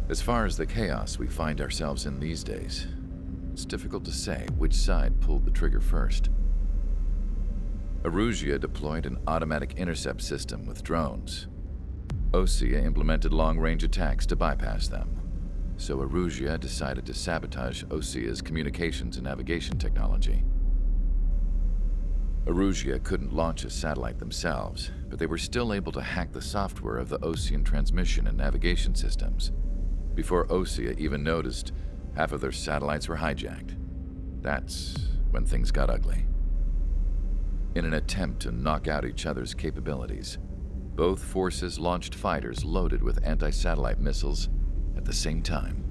As far as the chaos we find ourselves in these days, it's difficult to say which side pulled the trigger first. Erusia deployed an automatic intercept system with drones. Osea implemented long-range attacks to bypass them. So Erusia decided to sabotage Osea's communications and navigation technology. Erusia couldn't launch a satellite themselves, but they were still able to hack the software of the Osean transmission and navigation systems. Before Osea even noticed, half of their satellites were hijacked. That's when things got ugly. In an attempt to knock out each other's capabilities, both forces launched fighters loaded with anti-satellite missiles at the same time.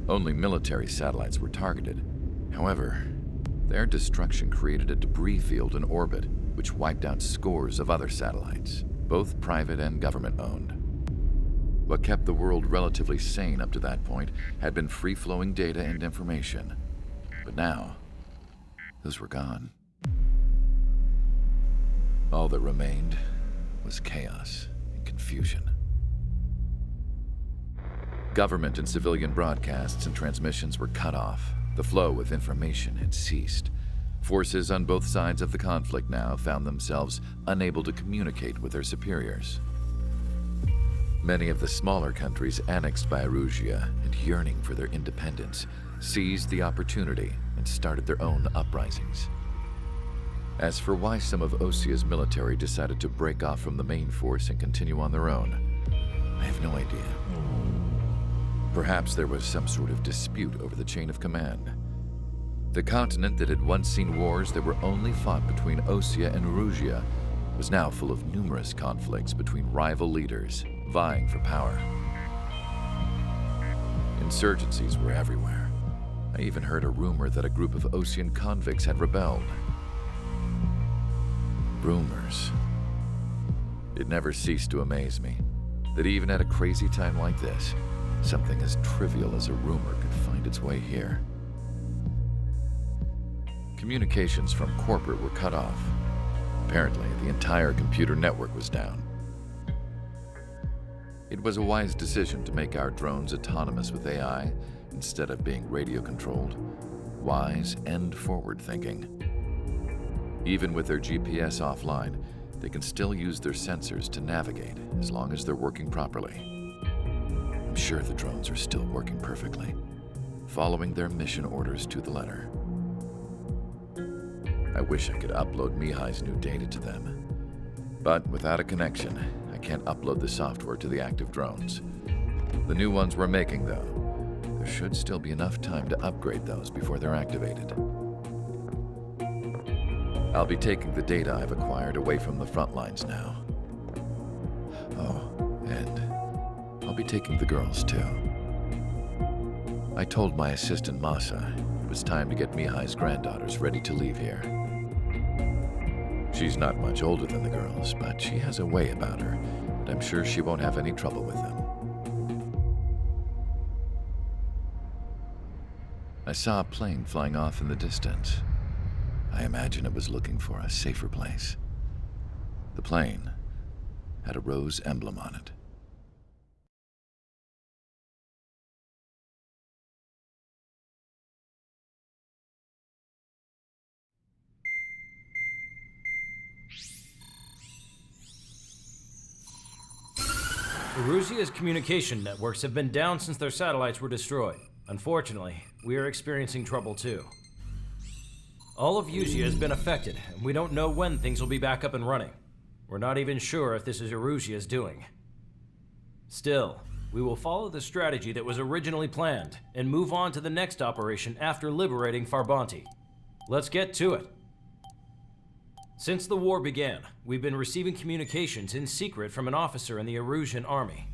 Only military satellites were targeted. However, their destruction created a debris field in orbit, which wiped out scores of other satellites, both private and government-owned. What kept the world relatively sane up to that point had been free-flowing data and information. But now, those were gone. All that remained was chaos and confusion. Government and civilian broadcasts and transmissions were cut off. The flow of information had ceased. Forces on both sides of the conflict now found themselves unable to communicate with their superiors. Many of the smaller countries annexed by Erusia and yearning for their independence seized the opportunity and started their own uprisings. As for why some of Osea's military decided to break off from the main force and continue on their own, I have no idea. Perhaps there was some sort of dispute over the chain of command. The continent that had once seen wars that were only fought between Osea and Erusia was now full of numerous conflicts between rival leaders vying for power. Insurgencies were everywhere. I even heard a rumor that a group of Osean convicts had rebelled. Rumors. It never ceased to amaze me that even at a crazy time like this, something as trivial as a rumor could find its way here. Communications from corporate were cut off. Apparently, the entire computer network was down. It was a wise decision to make our drones autonomous with AI instead of being radio-controlled. Wise and forward-thinking. Even with their GPS offline, they can still use their sensors to navigate as long as they're working properly. I'm sure the drones are still working perfectly, following their mission orders to the letter. I wish I could upload Mihai's new data to them. But without a connection, I can't upload the software to the active drones. The new ones we're making, though, there should still be enough time to upgrade those before they're activated. I'll be taking the data I've acquired away from the front lines now. Oh, and I'll be taking the girls, too. I told my assistant, Masa, it was time to get Mihai's granddaughters ready to leave here. She's not much older than the girls, but she has a way about her, and I'm sure she won't have any trouble with them. I saw a plane flying off in the distance. I imagine it was looking for a safer place. The plane had a rose emblem on it. Erusia's communication networks have been down since their satellites were destroyed. Unfortunately, we are experiencing trouble too. All of Usia has been affected, and we don't know when things will be back up and running. We're not even sure if this is Erusia's doing. Still, we will follow the strategy that was originally planned and move on to the next operation after liberating Farbanti. Let's get to it. Since the war began, we've been receiving communications in secret from an officer in the Erusian army.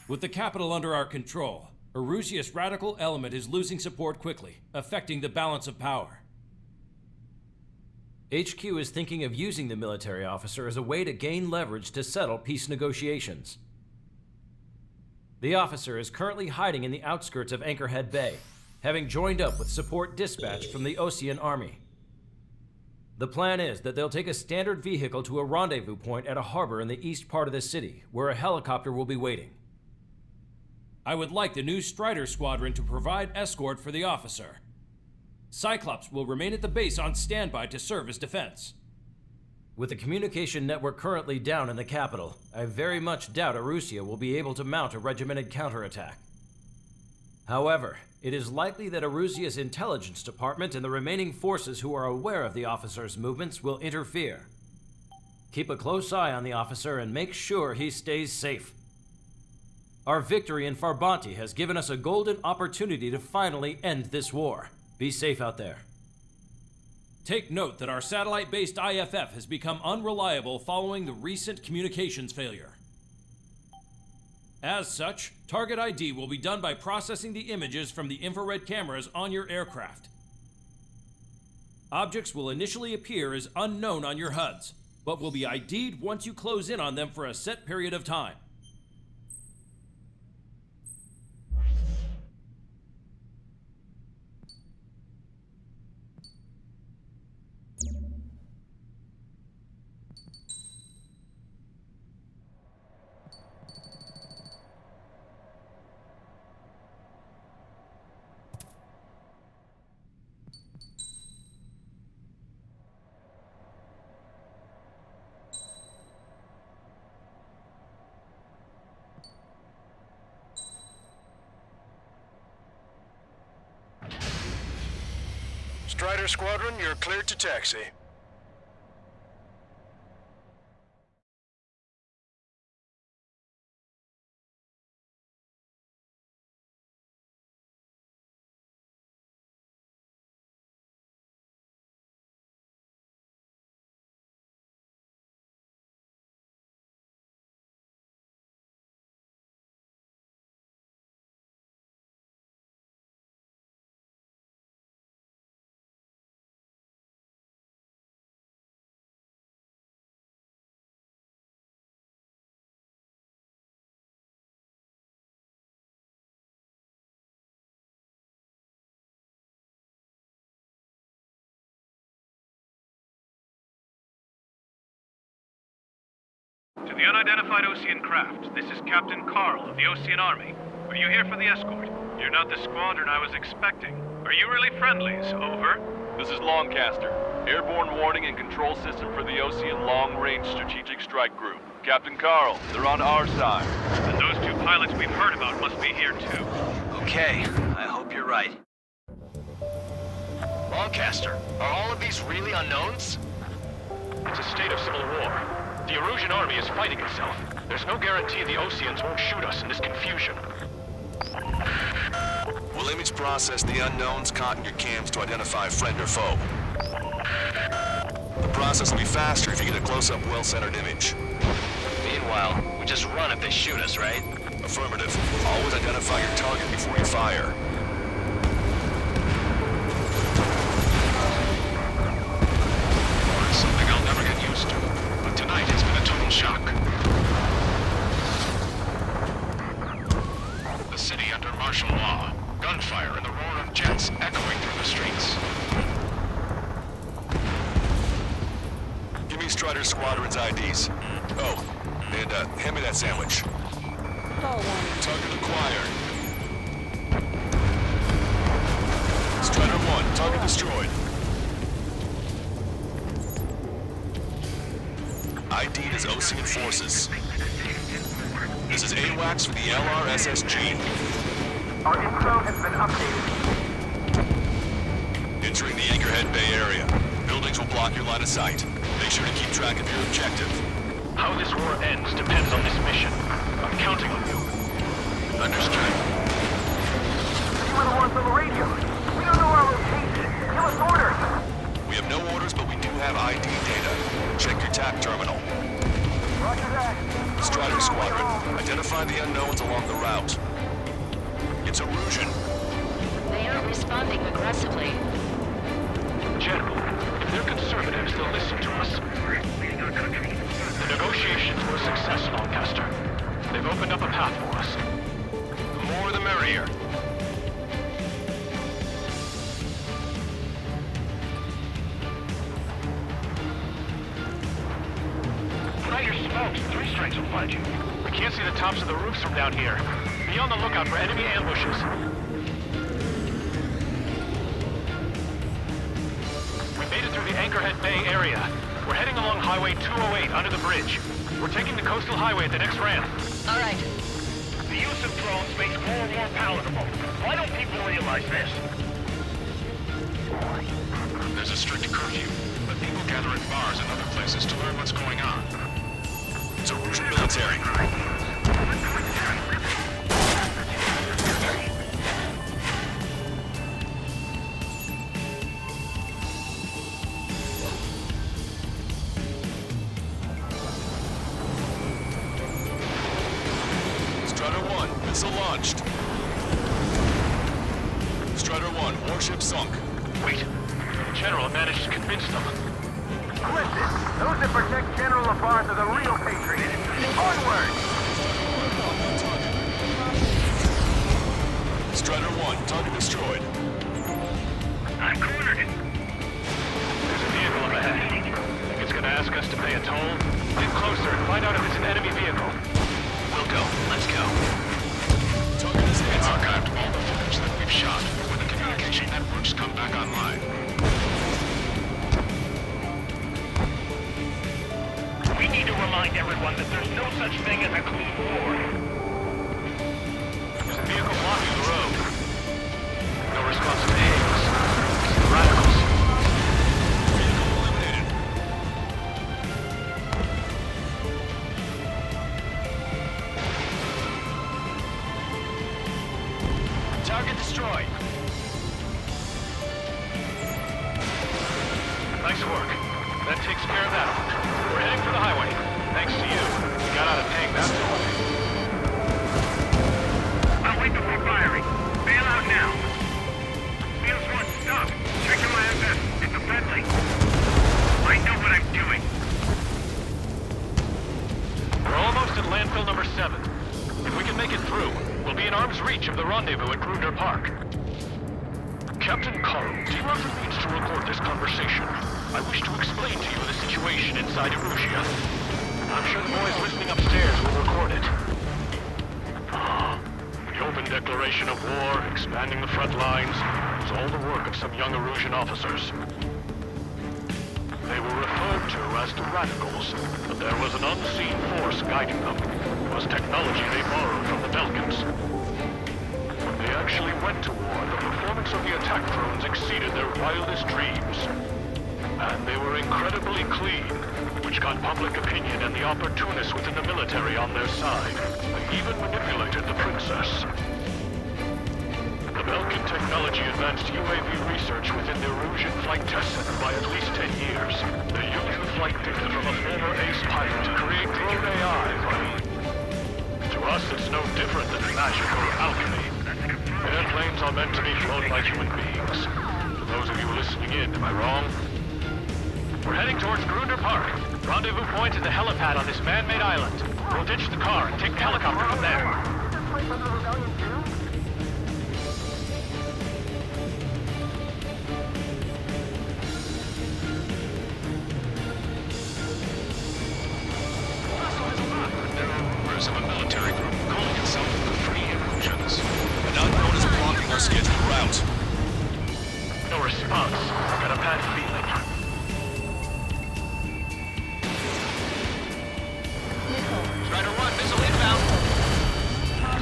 With the capital under our control, Erusia's radical element is losing support quickly, affecting the balance of power. HQ is thinking of using the military officer as a way to gain leverage to settle peace negotiations. The officer is currently hiding in the outskirts of Anchorhead Bay, having joined up with support dispatched from the Osean army. The plan is that they'll take a standard vehicle to a rendezvous point at a harbor in the east part of the city, where a helicopter will be waiting. I would like the new Strider Squadron to provide escort for the officer. Cyclops will remain at the base on standby to serve as defense. With the communication network currently down in the capital, I very much doubt Erusia will be able to mount a regimented counterattack. However, it is likely that Erusia's intelligence department and the remaining forces who are aware of the officer's movements will interfere. Keep a close eye on the officer and make sure he stays safe. Our victory in Farbanti has given us a golden opportunity to finally end this war. Be safe out there. Take note that our satellite-based IFF has become unreliable following the recent communications failure. As such, target ID will be done by processing the images from the infrared cameras on your aircraft. Objects will initially appear as unknown on your HUDs, but will be ID'd once you close in on them for a set period of time. Strider Squadron, you're cleared to taxi. To the unidentified Osean craft, this is Captain Carl of the Osean Army. Are you here for the escort? You're not the squadron I was expecting. Are you really friendlies? Over. This is Longcaster. Airborne warning and control system for the Osean Long Range Strategic Strike Group. Captain Carl, they're on our side. And those two pilots we've heard about must be here too. Okay, I hope you're right. Longcaster, are all of these really unknowns? It's a state of civil war. The Erusian army is fighting itself. There's no guarantee the Oseans won't shoot us in this confusion. We'll image process the unknowns caught in your cams to identify friend or foe. The process will be faster if you get a close-up, well-centered image. Meanwhile, we just run if they shoot us, right? Affirmative. Always identify your target before you fire. It's something I'll never get used to. But tonight it's been a total shock. The city under martial law. Gunfire and the roar of jets echoing through the streets. Give me Strider Squadron's IDs. Oh, and hand me that sandwich. Target acquired. Strider 1, target destroyed. ID'd as Osean forces. This is AWACS for the LRSSG. Our info has been updated. Entering the Anchorhead Bay area. Buildings will block your line of sight. Make sure to keep track of your objective. How this war ends depends on this mission. I'm counting on you. Understood. You were the ones on the radio. We don't know our location. Give us orders. We have no orders, but we do have ID data. Check your TAP terminal. Roger that. Strider Squadron, identify the unknowns along the route. It's Erusian. They aren't responding aggressively. General, if they're conservatives, they'll listen to us. The negotiations were a success, Lancaster. They've opened up a path for us. The more the merrier. Light your smokes. 3 strikes will find you. We can't see the tops of the roofs from down here. Be Be on the lookout for enemy ambushes. We made it through the Anchorhead Bay area. We're heading along Highway 208 under the bridge. We're taking the coastal highway at the next ramp. All right. The use of drones makes war more palatable. Why don't people realize this? There's a strict curfew, but people gather in bars and other places to learn what's going on. It's a Rouge military. Strider 1, missile launched. Strider 1, warship sunk. Wait. General managed to convince them. Listen, those that protect General LaFarge are the real patriots. Onward! Strider 1, target destroyed. I'm cornered it. There's a vehicle up ahead. Think it's gonna ask us to pay a toll? Get closer and find out if it's an enemy vehicle. We'll go. Let's go. Target is hit. Archived all the footage that we've shot when the communication networks come back online. We need to remind everyone that there's no such thing as a clean war. There's a vehicle blocking the road. No response to Hades. It's the radicals. Vehicle eliminated. Target destroyed. Nice work. That takes care of that. We're heading for the highway. Thanks to you. We got out of paying that toll. I'll wait before firing. Bail out now. Fields 1, stop. Check your IFS. It's a Bentley. I know what I'm doing. We're almost at landfill number 7. If we can make it through, we'll be in arm's reach of the rendezvous at Grunder Park. Captain Carl, T-Roger needs to record this conversation. I wish to explain to you the situation inside Erusia. I'm sure the boys listening upstairs will record it. The open declaration of war, expanding the front lines, was all the work of some young Erusian officers. They were referred to as the Radicals, but there was an unseen force guiding them. It was technology they borrowed from the Belkans. When they actually went to war, the performance of the attack drones exceeded their wildest dreams. And they were incredibly clean, which got public opinion and the opportunists within the military on their side. They even manipulated the princess. The Belkan technology advanced UAV research within the Erusian Flight Test Center by at least 10 years. They used the flight data from a former ace pilot to create drone AI. To us, it's no different than magic or alchemy. Airplanes are meant to be flown by human beings. For those of you listening in, am I wrong? We're heading towards Grunder Park. Rendezvous point is the helipad on this man-made island. We'll ditch the car and take the helicopter from there. Is this place under rebellion too? There are rumors of a military group calling itself the Free Erusians. An unknown is blocking our scheduled route. No response. Got a bad feeling. Strider 1, missile inbound.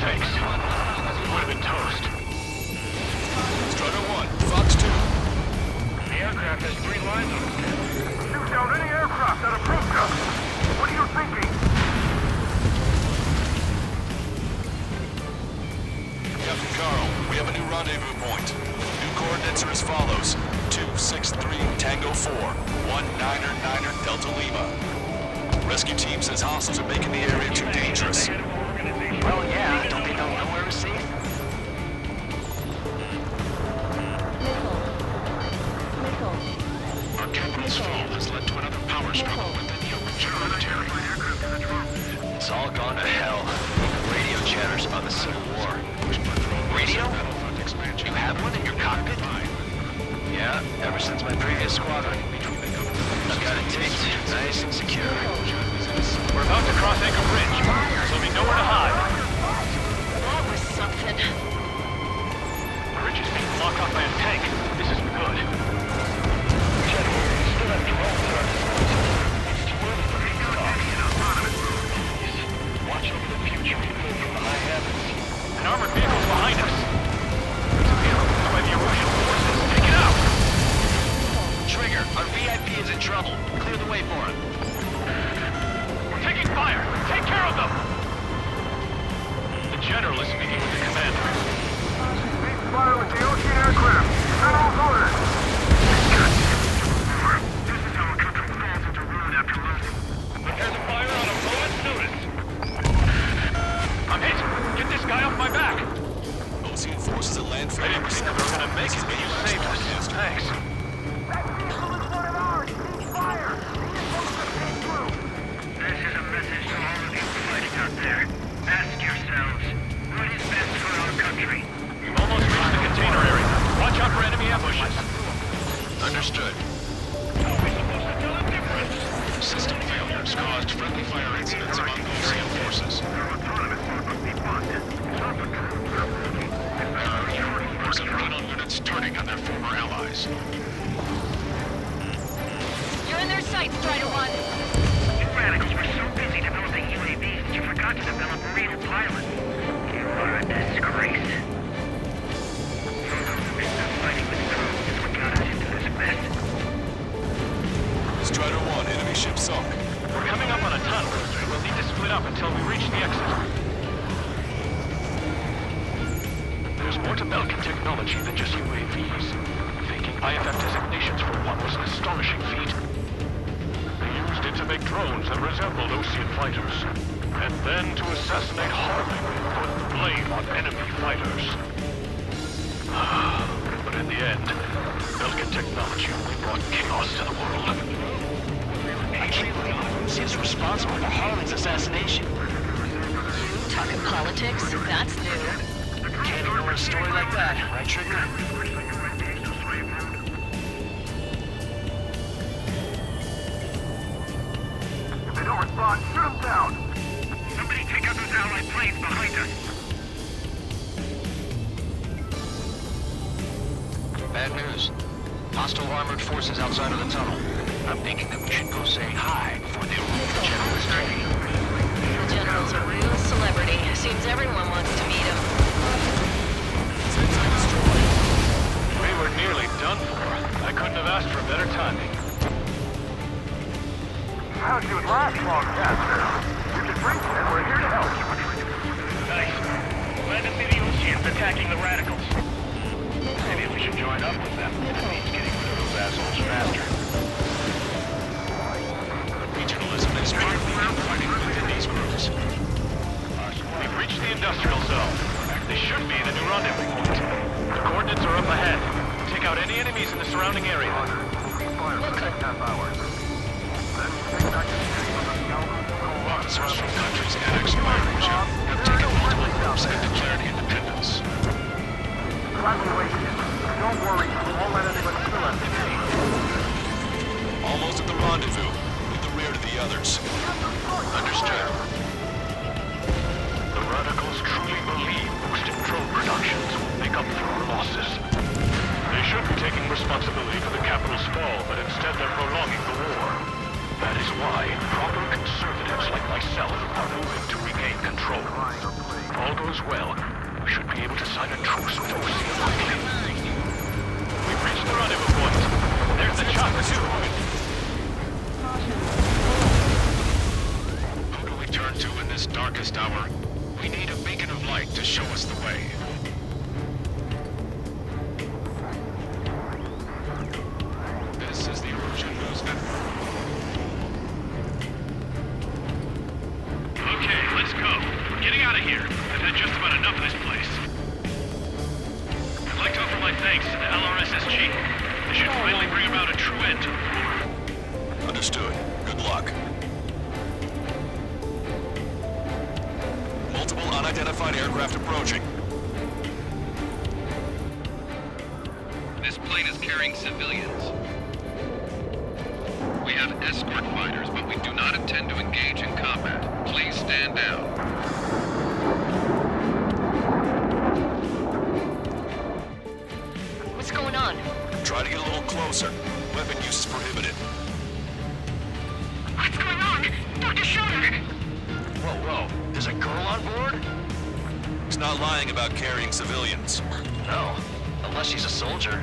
Thanks. Would have been toast. Strider 1, Fox 2. The aircraft has 3 lines on it. Shoot down any aircraft that approach us. What are you thinking? Captain Carl, we have a new rendezvous point. New coordinates are as follows. 263 Tango 4, 1999 Delta Lima. Rescue team says hostiles are making the area too dangerous. Well, yeah. Don't they know where we're safe? Our capital's fall has led to another power struggle within the Erusian military. It's all gone to hell. Radio chatters about the Civil War. Radio? You have one in your cockpit? Yeah, ever since my previous squadron. I've got it taped, nice and secure. We're about to cross Anchor Bridge, so we know where to hide. That was Ethan. The ridge is being blocked off by a tank. This isn't good. General, we still have drones at our disposal. It's too early for me to talk. Please, watch over the future we live from the high heavens. An armored vehicle's behind us. It's a vehicle used by the Erusian forces. Take it out! Trigger, our VIP is in trouble. Clear the way for him. We're taking fire! Take care of them! The General is speaking with the commander. Fire with the Ocean aircraft. General's orders. This is how a country falls into ruin after losing. But there's a fire on a moment's notice. I'm hit! Get this guy off my back! Ocean forces at landfall. I didn't think we were gonna make it, but you saved us. Thanks. That vehicle is one of ours. Cease fire. This is a message to all of you fighting out there. Ask yourselves, what is best for our country? We've almost reached the container area. Watch out for enemy ambushes. Understood. How are we supposed to tell the difference? System failures caused friendly fire incidents among Ocean forces. Their autonomous must be funded. Some criminal units turning on their former allies. You're in their sights, Strider 1. You radicals were so busy developing UAVs that you forgot to develop real pilots. You are a disgrace. Fighting with drones is what got us into this mess. Strider 1, enemy ship sunk. We're coming up on a tunnel. We'll need to split up until we reach the exit. There's more to Belkin technology than just UAVs. Faking IFF designations for one was an astonishing feat. They used it to make drones that resembled Ocean fighters. And then to assassinate Harley, put the blame on enemy fighters. But in the end, Belkin technology only brought chaos to the world. Actually, seems responsible for Harley's assassination. Talking politics? That's new. Can't ignore a story like that, right, Trigger? If they don't respond, shoot them down! Somebody take out those Allied planes behind us! Bad news. Hostile armored forces outside of the tunnel. I'm thinking that we should go say hi before they remove the General is ready. The General's a real celebrity. Seems everyone wants to meet him. We were nearly done for. I couldn't have asked for better timing. How'd you last long, Caster? You can breach it, and we're here to help. Nice. Glad to see the Oceans attacking the radicals. Maybe we should join up with them. It means getting rid of those assholes faster. Regionalism is strictly fighting within these groups. We've reached the industrial zone. They should be in a new rendezvous point. The coordinates are up ahead. Take out any enemies in the surrounding area. Officers from countries annexed by Russia have taken multiple groups and declared independence. Don't worry, won't let anybody kill us today. Almost at the rendezvous. In the rear to the others. Understood. The radicals truly believe boosted drone productions will make up for our losses. They should be taking responsibility for the capital's fall, but instead they're prolonging the war. That is why proper conservatives like myself are moving to regain control. If all goes well, we should be able to sign a truce with Ocean quickly. We've reached the rendezvous point. There's the chopper too. Who do we turn to in this darkest hour? We need a beacon of light to show us the way. This is the Erusian News Network. Okay, let's go. We're getting out of here. I've had just about enough of this place. I'd like to offer my thanks to the LRSSG. They should finally bring about a true end to the war. Understood. Good luck. Multiple unidentified aircraft approaching. This plane is carrying civilians. We have escort fighters, but we do not intend to engage in combat. Please stand down. on? Try to get a little closer. Weapon use is prohibited. What's going on? Dr. Schroeder! Whoa. There's a girl on board? He's not lying about carrying civilians. No. Unless she's a soldier.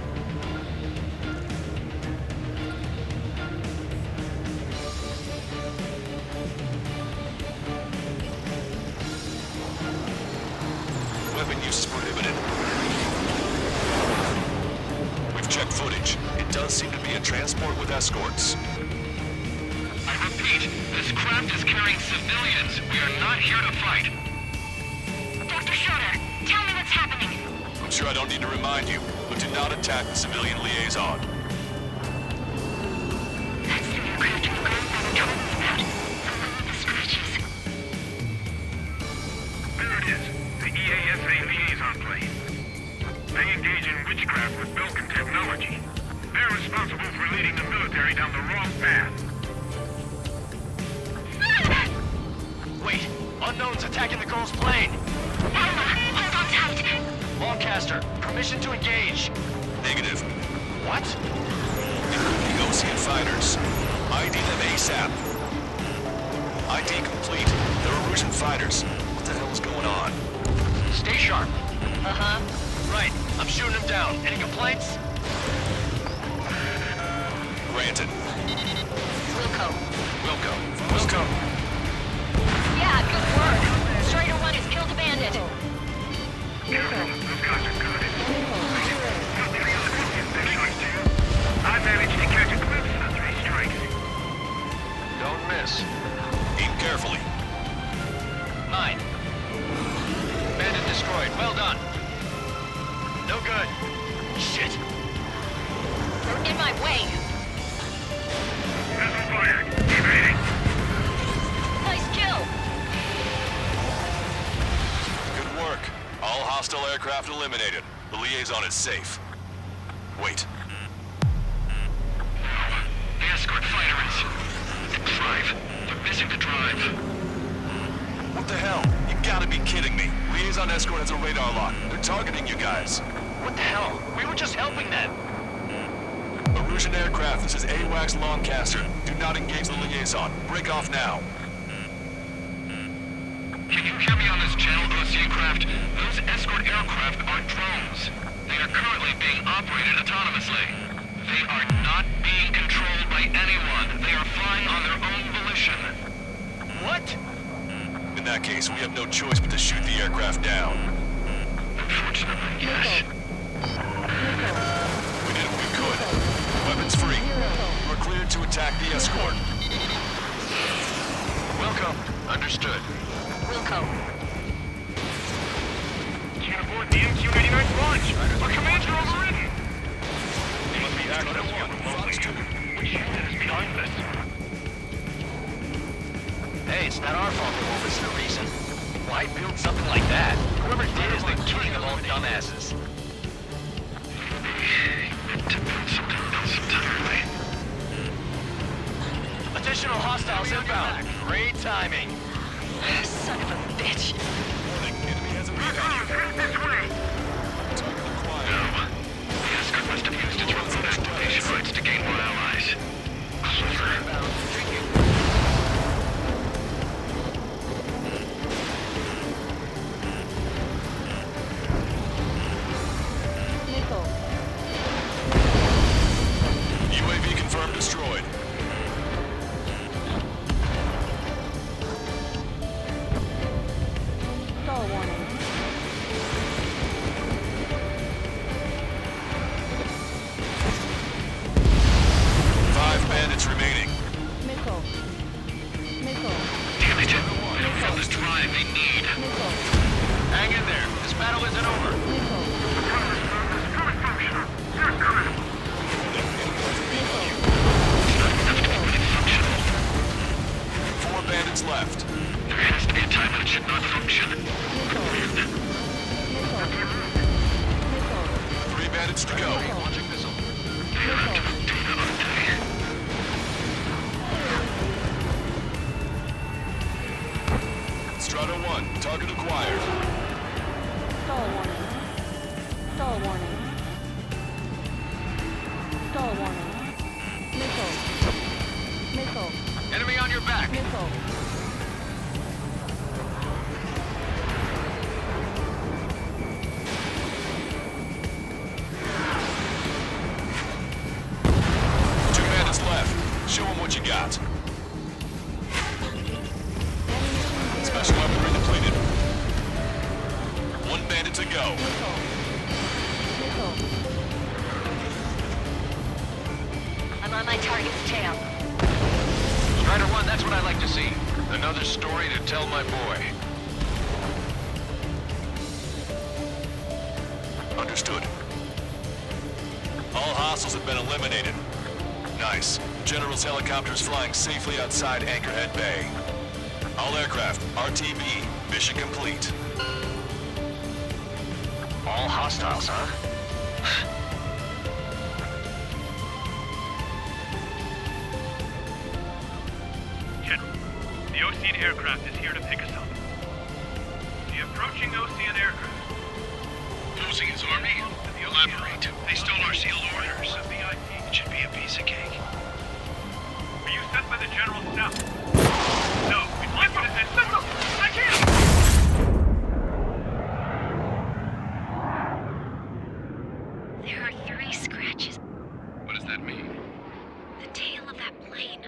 Weapon use is prohibited. We've checked footage. It does seem to be a transport with escorts. I repeat, this craft is carrying civilians. We are not here to fight. Dr. Schroeder, tell me what's happening. I'm sure I don't need to remind you, but do not attack the civilian liaison. That's the aircraft your grandfather told me about. The scratches. There it is. The EASA liaison plane. They engage in witchcraft with Belkin technology. They're responsible for leading the military down the wrong path. Wait! Unknown's attacking the girl's plane! Hold on tight. Longcaster, permission to engage. Negative. What? The Osean fighters. ID them ASAP. ID complete. They're Erusian fighters. What the hell is going on? Stay sharp. Uh-huh. Right, I'm shooting him down. Any complaints? Granted. Wilco. Wilco. Yeah, good word. Strider 1 has killed a bandit. Careful, those guys are good. I managed to catch a glimpse of the 3 strikes. Don't miss. Aim carefully. 9. Bandit destroyed. Well done. No good. Shit. They're in my way. Missile fired. Evading. Nice kill. Good work. All hostile aircraft eliminated. The liaison is safe. Wait. The escort fighter is... The drive. They're missing the drive. What the hell? You gotta be kidding me. Liaison escort has a radar lock. They're targeting you guys. What the hell? We were just helping them. Erusian aircraft, this is AWACS Longcaster. Do not engage the liaison. Break off now. Can you hear me on this channel, Osean craft? Those escort aircraft are drones. They are currently being operated autonomously. They are not being controlled by anyone. They are flying on their own volition. What? In that case, we have no choice but to shoot the aircraft down. Unfortunately, yes. We did what we could. Weapons free. You are cleared to attack the escort. Welcome. Understood. Wilco. Can't abort the MQ-89's launch. Our commands are overridden. They must be accessed remotely. Which unit is behind this? Hey, it's not our fault the wolf is the reason. Why build something like that? Whoever did is the king of all dumbasses. Additional hostiles inbound. Great timing. Son of a bitch. Enemy has a lead on you. This way. Target acquired. No. The escort must have used its remote activation rights to gain more allies. Clever. UAV confirmed destroyed. Stall warning. Five bandits remaining. Missile. Missile. Damn it. They don't have the drive they need. Missile. Hang in there. This battle isn't over. Missile. Four bandits left. There has to be a time when it should not function. Three bandits to go. Launching missile. They're out of data, aren't they? Strata 1, target acquired. Stall warning. Stall warning. on my target's tail. Strider 1, that's what I like to see. Another story to tell my boy. Understood. All hostiles have been eliminated. Nice. General's helicopter is flying safely outside Anchorhead Bay. All aircraft, RTB, mission complete. All hostiles, huh? General, the Osean aircraft is here to pick us up. The approaching Osean aircraft. Losing his army? Elaborate. They stole our sealed orders. It should be a piece of cake. Were you sent by the General Staff? No, we'd like you to send... Missile! I can't! There are 3 scratches. What does that mean? The tail of that plane.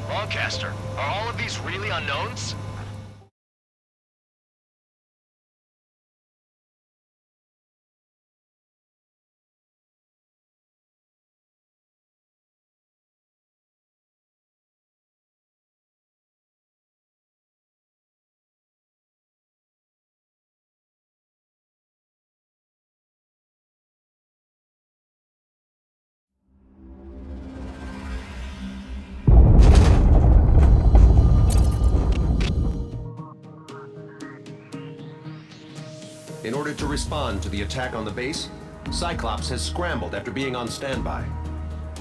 Lancaster, are all of these really unknowns? In order to respond to the attack on the base, Cyclops has scrambled after being on standby.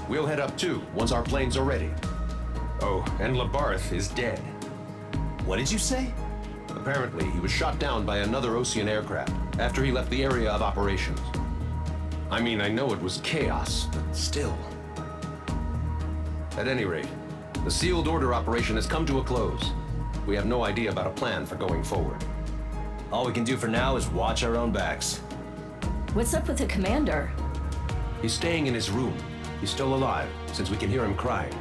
We'll head up too, once our planes are ready. Oh, and Labarth is dead. What did you say? Apparently, he was shot down by another Osean aircraft after he left the area of operations. I mean, I know it was chaos, but still. At any rate, the sealed order operation has come to a close. We have no idea about a plan for going forward. All we can do for now is watch our own backs. What's up with the commander? He's staying in his room. He's still alive, since we can hear him crying.